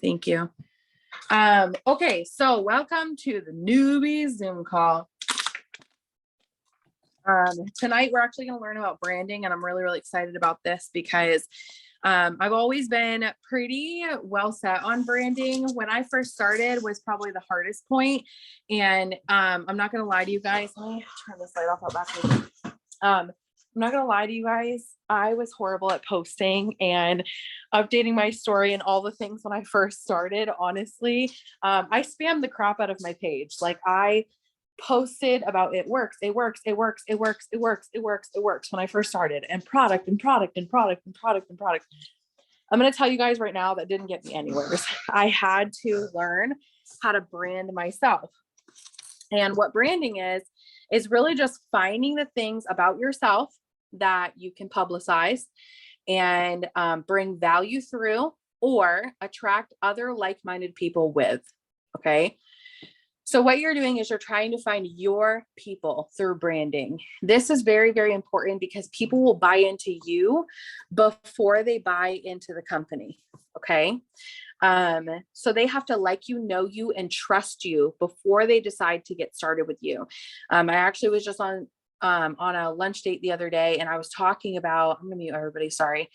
Thank you. Okay, so welcome to the Newbies Zoom call. Tonight we're actually going to learn about branding, and I'm really, really excited about this because I've always been pretty well set on branding. When I first started was probably the hardest point, and I'm not going to lie to you guys. Let me turn this light off out back here. I'm not gonna lie to you guys. I was horrible at posting and updating my story and all the things when I first started. Honestly, I spammed the crap out of my page. Like I posted about it works when I first started, and product and product and product and product and product. I'm gonna tell you guys right now that didn't get me anywhere. I had to learn how to brand myself. And what branding is really just finding the things about yourself that you can publicize and bring value through or attract other like-minded people with. Okay. So what you're doing is you're trying to find your people through branding. This is very, very important because people will buy into you before they buy into the company. Okay. So they have to like you, know you, and trust you before they decide to get started with you. I actually was just on a lunch date the other day, and I was talking about, I'm gonna mute everybody, sorry.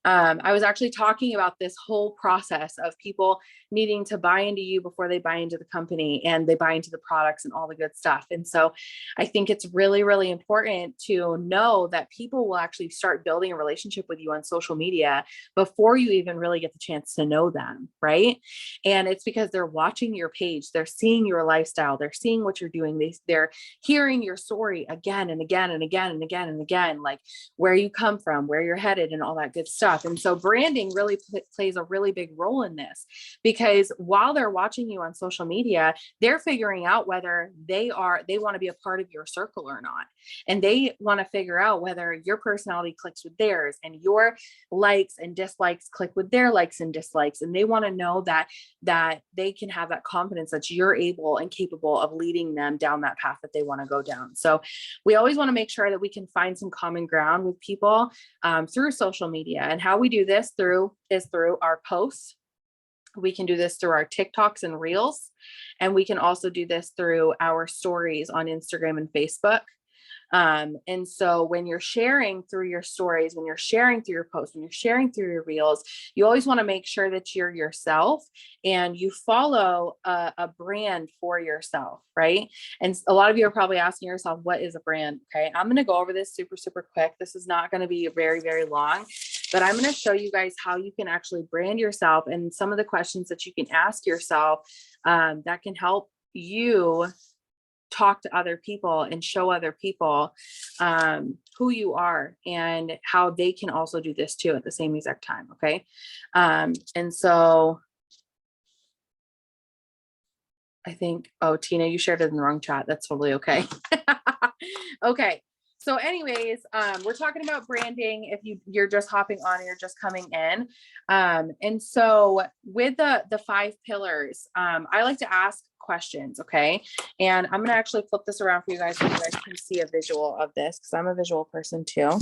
I was actually talking about this whole process of people needing to buy into you before they buy into the company and they buy into the products and all the good stuff. And so I think it's really, really important to know that people will actually start building a relationship with you on social media before you even really get the chance to know them, right? And it's because they're watching your page, they're seeing your lifestyle, they're seeing what you're doing, they're hearing your story again and again and again and again and again, like where you come from, where you're headed, and all that good stuff. And so branding really plays a really big role in this, because while they're watching you on social media, they're figuring out whether they want to be a part of your circle or not. And they want to figure out whether your personality clicks with theirs and your likes and dislikes click with their likes and dislikes. And they want to know that they can have that confidence that you're able and capable of leading them down that path that they want to go down. So we always want to make sure that we can find some common ground with people through social media. And how we do this is through our posts. We can do this through our TikToks and Reels, and we can also do this through our stories on Instagram and Facebook. And so when you're sharing through your stories, when you're sharing through your posts, when you're sharing through your reels, you always want to make sure that you're yourself and you follow a brand for yourself, right? And a lot of you are probably asking yourself, what is a brand? Okay, I'm going to go over this super, super quick. This is not going to be very, very long, but I'm going to show you guys how you can actually brand yourself and some of the questions that you can ask yourself that can help you talk to other people and show other people who you are and how they can also do this too at the same exact time. Okay. And so I think, oh, Tina, you shared it in the wrong chat. That's totally okay. Okay. So anyways, we're talking about branding if you're just hopping on and you're just coming in. And so with the 5 pillars, I like to ask questions. Okay. And I'm going to actually flip this around for you guys so you guys can see a visual of this, because I'm a visual person too.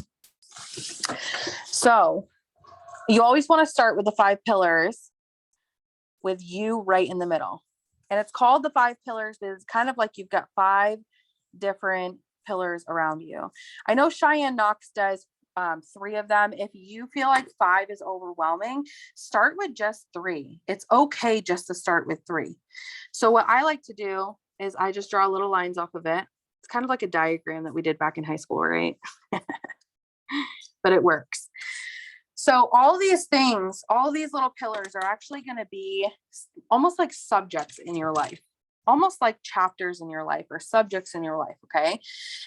So you always want to start with the 5 pillars with you right in the middle. And it's called the 5 pillars because it's kind of like you've got 5 different pillars around you. I know Cheyenne Knox does 3 of them. If you feel like 5 is overwhelming, start with just 3. It's okay just to start with 3. So what I like to do is I just draw little lines off of it. It's kind of like a diagram that we did back in high school, right? But it works. So all these things, all these little pillars are actually going to be almost like subjects in your life, almost like chapters in your life or subjects in your life. Okay.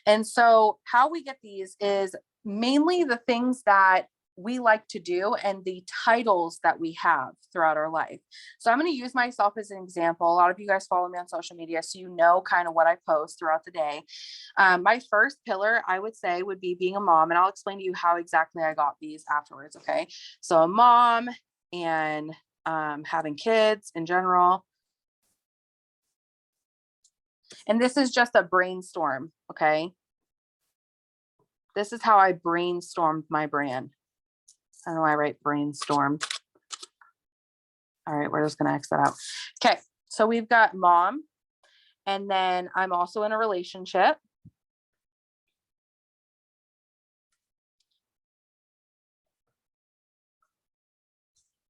And so how we get these is mainly the things that we like to do and the titles that we have throughout our life. So I'm going to use myself as an example. A lot of you guys follow me on social media, so you know kind of what I post throughout the day. My first pillar, I would say, would be being a mom, and I'll explain to you how exactly I got these afterwards. Okay. So a mom and having kids in general. And this is just a brainstorm. Okay. This is how I brainstormed my brand. I don't know why I write brainstorm. All right, we're just going to X that out. Okay, so we've got mom, and then I'm also in a relationship.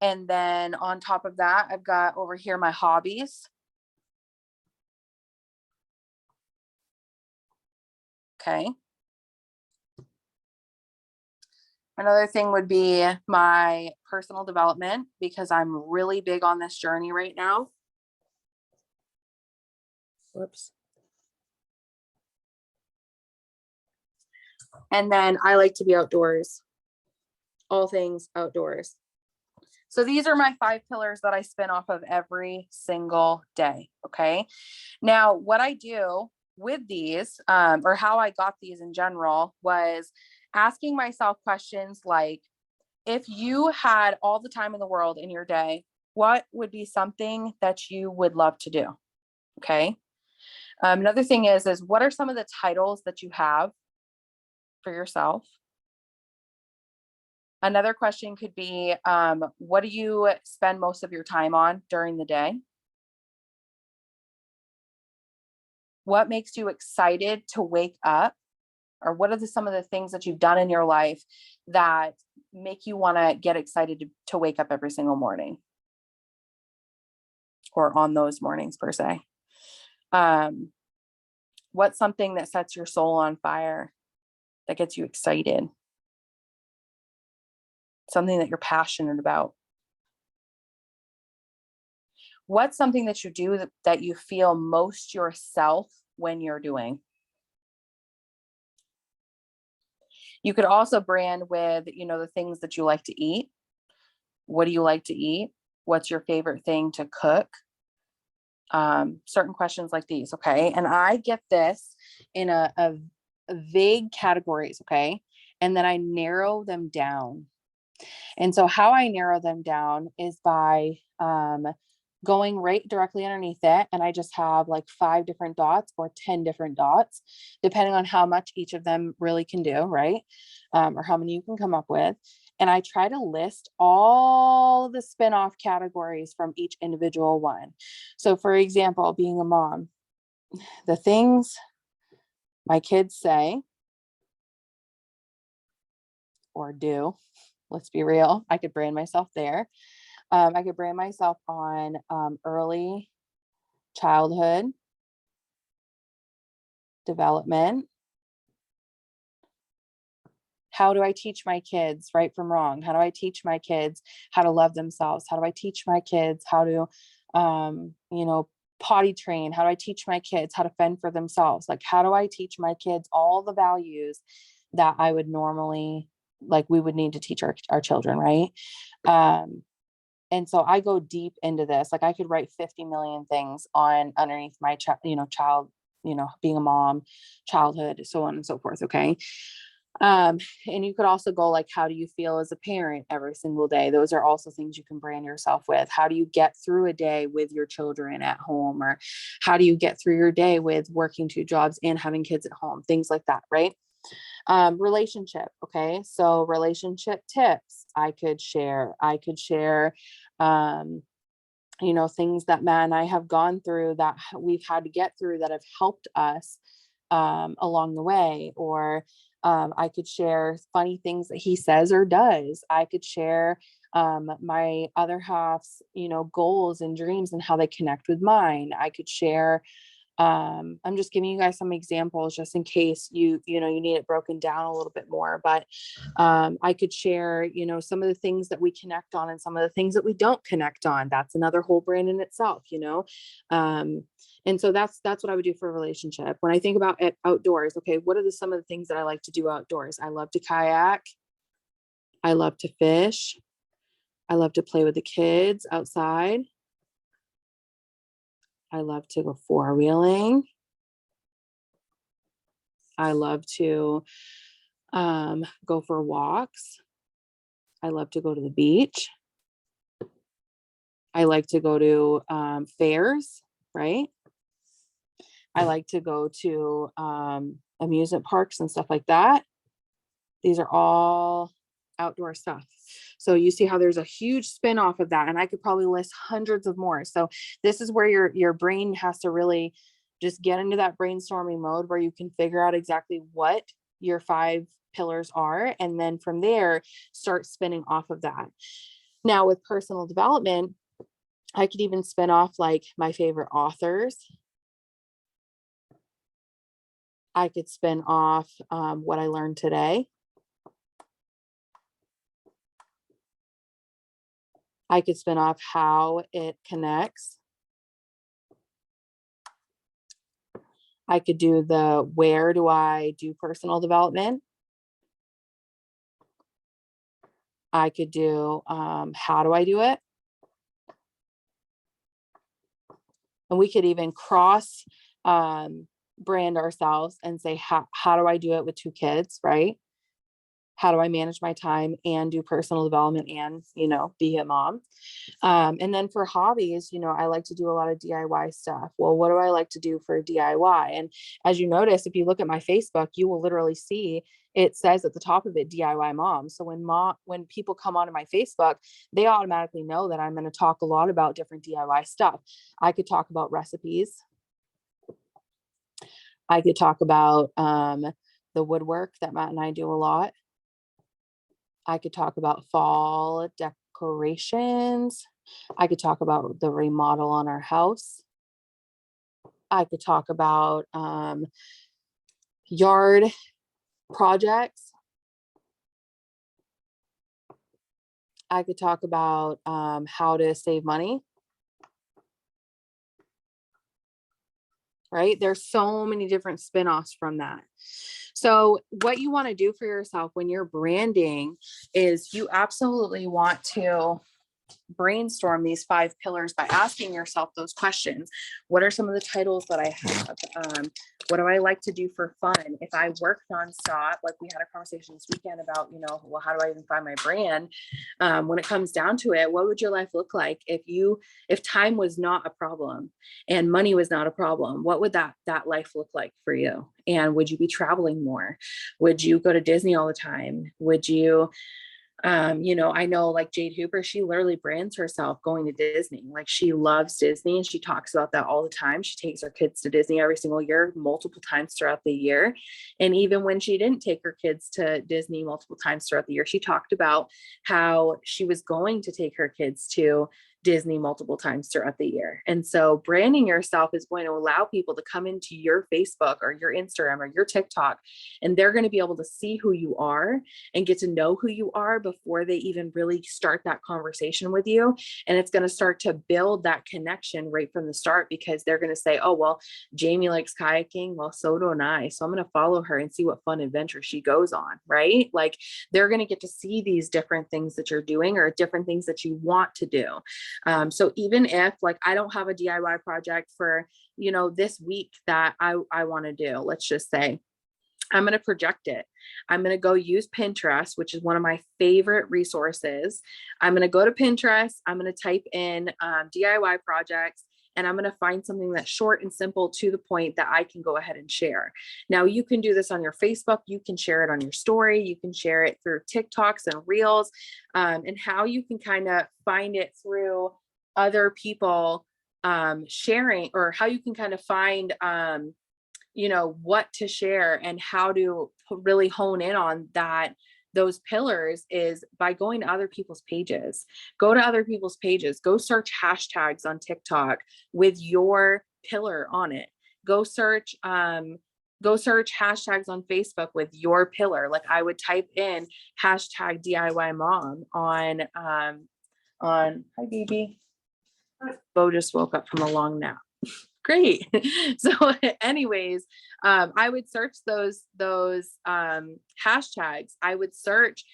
And then on top of that, I've got over here my hobbies. Okay. Another thing would be my personal development, because I'm really big on this journey right now. Whoops. And then I like to be outdoors, all things outdoors. So these are my 5 pillars that I spin off of every single day. Okay. Now, what I do with these, or how I got these in general, was asking myself questions like, if you had all the time in the world in your day, what would be something that you would love to do? Okay. Another thing is what are some of the titles that you have for yourself? Another question could be, what do you spend most of your time on during the day? What makes you excited to wake up? Or what are some of the things that you've done in your life that make you want to get excited to wake up every single morning? Or on those mornings per se. What's something that sets your soul on fire, that gets you excited? Something that you're passionate about. What's something that you do that you feel most yourself when you're doing? You could also brand with, the things that you like to eat. What do you like to eat? What's your favorite thing to cook? Certain questions like these. Okay. And I get this in a vague categories. Okay. And then I narrow them down. And so how I narrow them down is by going right directly underneath it. And I just have like 5 different dots or 10 different dots, depending on how much each of them really can do, right? Or how many you can come up with. And I try to list all the spin-off categories from each individual one. So for example, being a mom, the things my kids say or do, let's be real, I could brand myself there. I could brand myself on early childhood development. How do I teach my kids right from wrong? How do I teach my kids how to love themselves? How do I teach my kids how to, potty train? How do I teach my kids how to fend for themselves? Like, how do I teach my kids all the values that I would normally, like we would need to teach our children, right? And so I go deep into this. Like I could write 50 million things on underneath my child, being a mom, childhood, so on and so forth. Okay. And you could also go like, how do you feel as a parent every single day? Those are also things you can brand yourself with. How do you get through a day with your children at home? Or how do you get through your day with working 2 jobs and having kids at home? Things like that, right? Relationship. Okay. So relationship tips I could share, things that Matt and I have gone through that we've had to get through that have helped us, along the way. Or, I could share funny things that he says or does. I could share, my other half's, goals and dreams and how they connect with mine. I could share, I'm just giving you guys some examples just in case you need it broken down a little bit more, but I could share some of the things that we connect on and some of the things that we don't connect on. That's another whole brand in itself. And so that's what I would do for a relationship. When I think about it outdoors, okay, what are some of the things that I like to do outdoors? I love to kayak, I love to fish, I love to play with the kids outside, I love to go 4-wheeling. I love to go for walks. I love to go to the beach. I like to go to fairs, right? I like to go to amusement parks and stuff like that. These are all outdoor stuff. So you see how there's a huge spin off of that, and I could probably list hundreds of more. So this is where your brain has to really just get into that brainstorming mode where you can figure out exactly what your 5 pillars are, and then from there start spinning off of that. Now with personal development, I could even spin off like my favorite authors. I could spin off what I learned today. I could spin off how it connects. I could do the where do I do personal development. I could do how do I do it. And we could even cross brand ourselves and say, how do I do it with 2 kids, right? How do I manage my time and do personal development and, be a mom? And then for hobbies, I like to do a lot of DIY stuff. Well, what do I like to do for DIY? And as you notice, if you look at my Facebook, you will literally see it says at the top of it, DIY mom. So when people come onto my Facebook, they automatically know that I'm going to talk a lot about different DIY stuff. I could talk about recipes. I could talk about the woodwork that Matt and I do a lot. I could talk about fall decorations. I could talk about the remodel on our house. I could talk about yard projects. I could talk about how to save money. Right? There's so many different spin-offs from that. So what you want to do for yourself when you're branding is you absolutely want to brainstorm these 5 pillars by asking yourself those questions. What are some of the titles that I have? What do I like to do for fun? If I work nonstop, like we had a conversation this weekend about, well, how do I even find my brand? When it comes down to it, what would your life look like if time was not a problem and money was not a problem? What would that life look like for you? And would you be traveling more? Would you go to Disney all the time? Would you I know like Jade Hooper, she literally brands herself going to Disney. Like she loves Disney and she talks about that all the time. She takes her kids to Disney every single year, multiple times throughout the year. And even when she didn't take her kids to Disney multiple times throughout the year, she talked about how she was going to take her kids to Disney multiple times throughout the year. And so branding yourself is going to allow people to come into your Facebook or your Instagram or your TikTok, and they're going to be able to see who you are and get to know who you are before they even really start that conversation with you. And it's going to start to build that connection right from the start, because they're going to say, oh, well, Jamie likes kayaking. Well, so do I. So I'm going to follow her and see what fun adventure she goes on. Right? Like they're going to get to see these different things that you're doing or different things that you want to do. So even if like, I don't have a DIY project for, this week that I want to do, let's just say, I'm going to project it. I'm going to go use Pinterest, which is one of my favorite resources. I'm going to go to Pinterest. I'm going to type in DIY projects, and I'm going to find something that's short and simple to the point that I can go ahead and share. Now you can do this on your Facebook. You can share it on your story. You can share it through TikToks and Reels, and how you can kind of find it through other people sharing, or how you can kind of find what to share and how to really hone in on those pillars is by going to other people's pages. Go to other people's pages, go search hashtags on TikTok with your pillar on it. Go search hashtags on Facebook with your pillar. Like I would type in hashtag DIY mom on hi baby. Bo just woke up from a long nap. Great. So anyways, I would search those hashtags. I would search,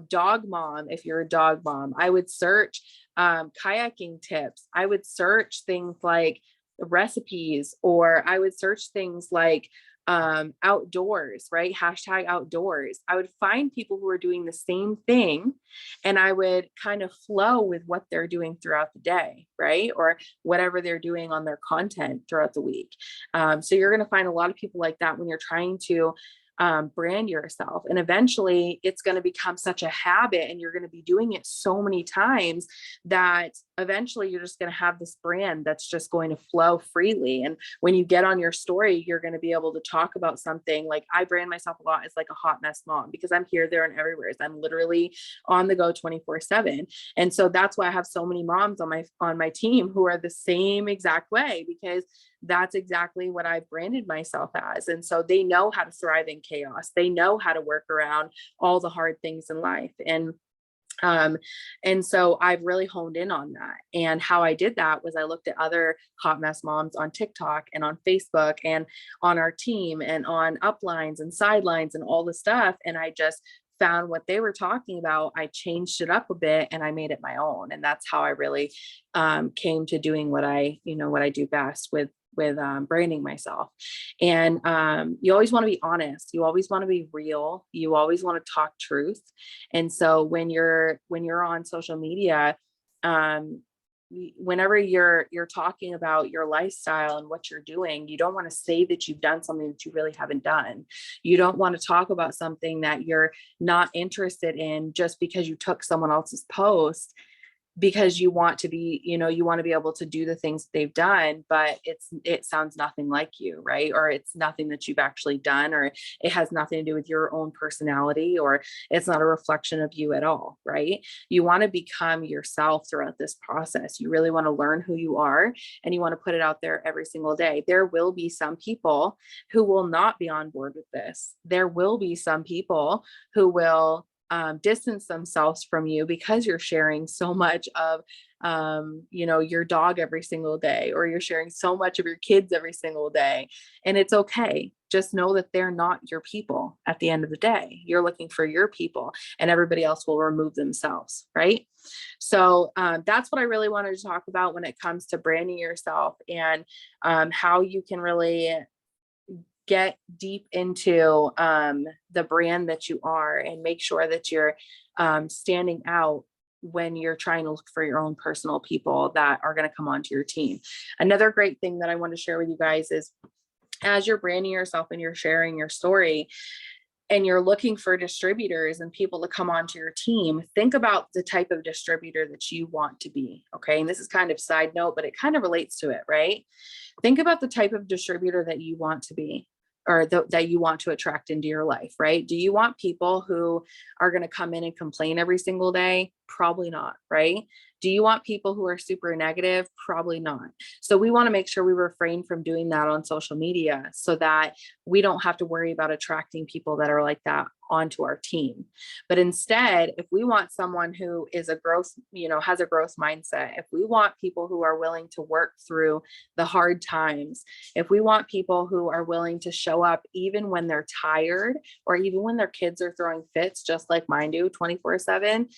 dog mom, if you're a dog mom. I would search kayaking tips. I would search things like recipes, or I would search things like outdoors, right? Hashtag outdoors. I would find people who are doing the same thing, and I would kind of flow with what they're doing throughout the day, right? Or whatever they're doing on their content throughout the week. So you're going to find a lot of people like that when you're trying to brand yourself. And eventually it's going to become such a habit, and you're going to be doing it so many times that eventually you're just going to have this brand that's just going to flow freely. And when you get on your story, you're going to be able to talk about something. Like, I brand myself a lot as like a hot mess mom, because I'm here, there, and everywhere. I'm literally on the go 24/7. And so that's why I have so many moms on my team who are the same exact way, because that's exactly what I've branded myself as. And so they know how to thrive in chaos. They know how to work around all the hard things in life. And so I've really honed in on that. And how I did that was I looked at other hot mess moms on TikTok and on Facebook and on our team and on uplines and sidelines and all the stuff. And I just found what they were talking about. I changed it up a bit and I made it my own. And that's how I really came to doing what I do best with branding myself. And you always want to be honest. You always want to be real. You always want to talk truth. And so when you're on social media, whenever you're talking about your lifestyle and what you're doing, you don't want to say that you've done something that you really haven't done. You don't want to talk about something that you're not interested in just because you took someone else's post, because you want to be able to do the things they've done, but it sounds nothing like you, right? Or it's nothing that you've actually done, or it has nothing to do with your own personality, or it's not a reflection of you at all, right? You want to become yourself throughout this process. You really want to learn who you are, and you want to put it out there every single day. There will be some people who will not be on board with this. There will be some people who will distance themselves from you because you're sharing so much of, your dog every single day, or you're sharing so much of your kids every single day. And it's okay. Just know that they're not your people at the end of the day. You're looking for your people, and everybody else will remove themselves, right? So that's what I really wanted to talk about when it comes to branding yourself, and how you can really get deep into the brand that you are, and make sure that you're standing out when you're trying to look for your own personal people that are going to come onto your team. Another great thing that I want to share with you guys is, as you're branding yourself and you're sharing your story, and you're looking for distributors and people to come onto your team, think about the type of distributor that you want to be. Okay. And this is kind of side note, but it kind of relates to it, right? Think about the type of distributor that you want to be, or that you want to attract into your life, right? Do you want people who are going to come in and complain every single day? Probably not, right? Do you want people who are super negative? Probably not. So we want to make sure we refrain from doing that on social media, so that we don't have to worry about attracting people that are like that onto our team. But instead, if we want someone who is has a growth mindset, if we want people who are willing to work through the hard times, if we want people who are willing to show up even when they're tired, or even when their kids are throwing fits, just like mine do 24/7,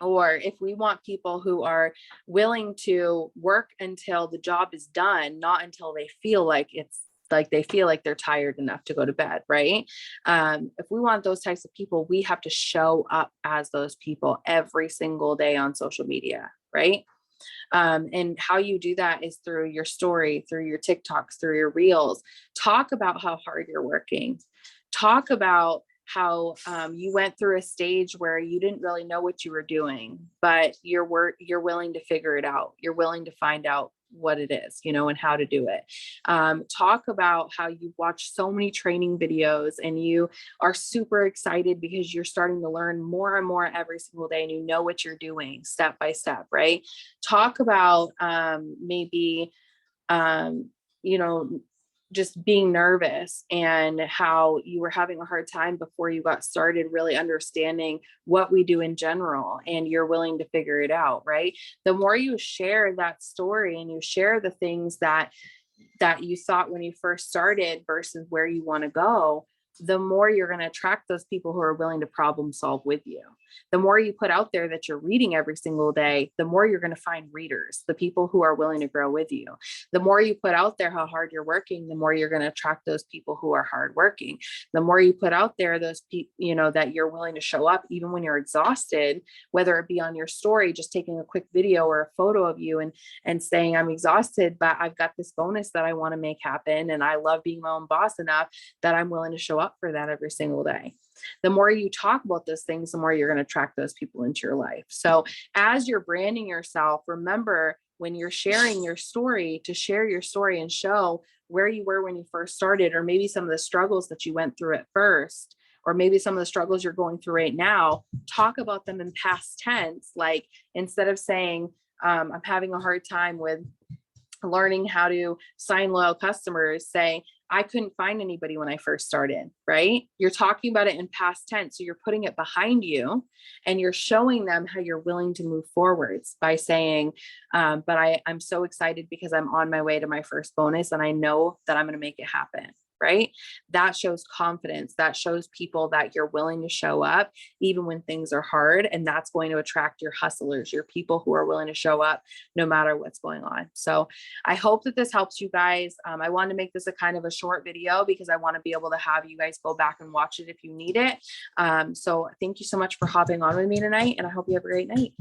or if we want people who are willing to work until the job is done, not until they feel like they're tired enough to go to bed, right? If we want those types of people, we have to show up as those people every single day on social media, right? And how you do that is through your story, through your TikToks, through your reels. Talk about how hard you're working. Talk about how you went through a stage where you didn't really know what you were doing, but you're willing to figure it out. You're willing to find out what it is, and how to do it. Talk about how you watch so many training videos and you are super excited because you're starting to learn more and more every single day, and you know what you're doing step by step, right? Talk about maybe just being nervous, and how you were having a hard time before you got started really understanding what we do in general, and you're willing to figure it out, right? The more you share that story and you share the things that you thought when you first started versus where you want to go, the more you're going to attract those people who are willing to problem solve with you. The more you put out there that you're reading every single day, the more you're going to find readers, the people who are willing to grow with you. The more you put out there how hard you're working, the more you're going to attract those people who are hardworking. The more you put out there those people, you know, that you're willing to show up even when you're exhausted, whether it be on your story, just taking a quick video or a photo of you and saying, I'm exhausted, but I've got this bonus that I want to make happen. And I love being my own boss enough that I'm willing to show up for that every single day. The more you talk about those things, the more you're going to attract those people into your life. So as you're branding yourself, remember when you're sharing your story, to share your story and show where you were when you first started, or maybe some of the struggles that you went through at first, or maybe some of the struggles you're going through right now. Talk about them in past tense. Like, instead of saying, I'm having a hard time with learning how to sign loyal customers, say, I couldn't find anybody when I first started, right? You're talking about it in past tense. So you're putting it behind you and you're showing them how you're willing to move forwards by saying, but I'm so excited because I'm on my way to my first bonus and I know that I'm going to make it happen. Right? That shows confidence. That shows people that you're willing to show up even when things are hard. And that's going to attract your hustlers, your people who are willing to show up no matter what's going on. So I hope that this helps you guys. I wanted to make this a kind of a short video because I want to be able to have you guys go back and watch it if you need it. So thank you so much for hopping on with me tonight, and I hope you have a great night.